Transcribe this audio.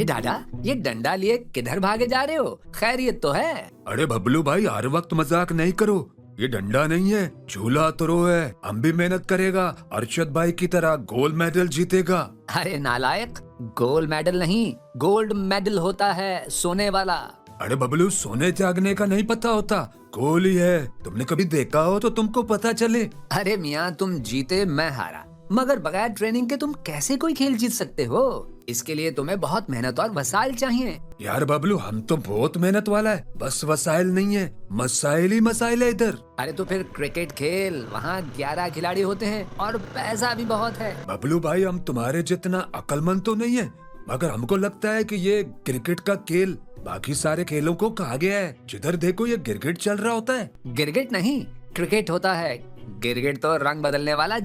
दादा, ये डंडा लिए किधर भागे जा रहे हो? खैरियत तो है? अरे बबलू भाई, हर वक्त मजाक नहीं करो। ये डंडा नहीं है, झूला तुरो है। हम भी मेहनत करेगा, अरशद भाई की तरह गोल्ड मेडल जीतेगा। अरे नालायक, गोल्ड मेडल नहीं, गोल्ड मेडल होता है, सोने वाला। अरे बबलू, सोने जागने का नहीं पता होता, गोल ही है। तुमने कभी देखा हो तो तुमको पता चले। अरे मियाँ, तुम जीते मैं हारा, मगर बगैर ट्रेनिंग के तुम कैसे कोई खेल जीत सकते हो? इसके लिए तुम्हें बहुत मेहनत और वसाइल चाहिए। यार बबलू, हम तो बहुत मेहनत वाला है, बस वसाइल नहीं है, मसाइल ही मसाइल है इधर। अरे तो फिर क्रिकेट खेल, वहाँ 11 खिलाड़ी होते हैं और पैसा भी बहुत है। बबलू भाई, हम तुम्हारे जितना अक्लमंद तो नहीं है, मगर हमको लगता है कि ये क्रिकेट का खेल बाकी सारे खेलों को कहा गया है। जिधर देखो ये गिरगिट चल रहा होता है। गिरगिट नहीं, क्रिकेट होता है। गिरगिट तो रंग बदलने वाला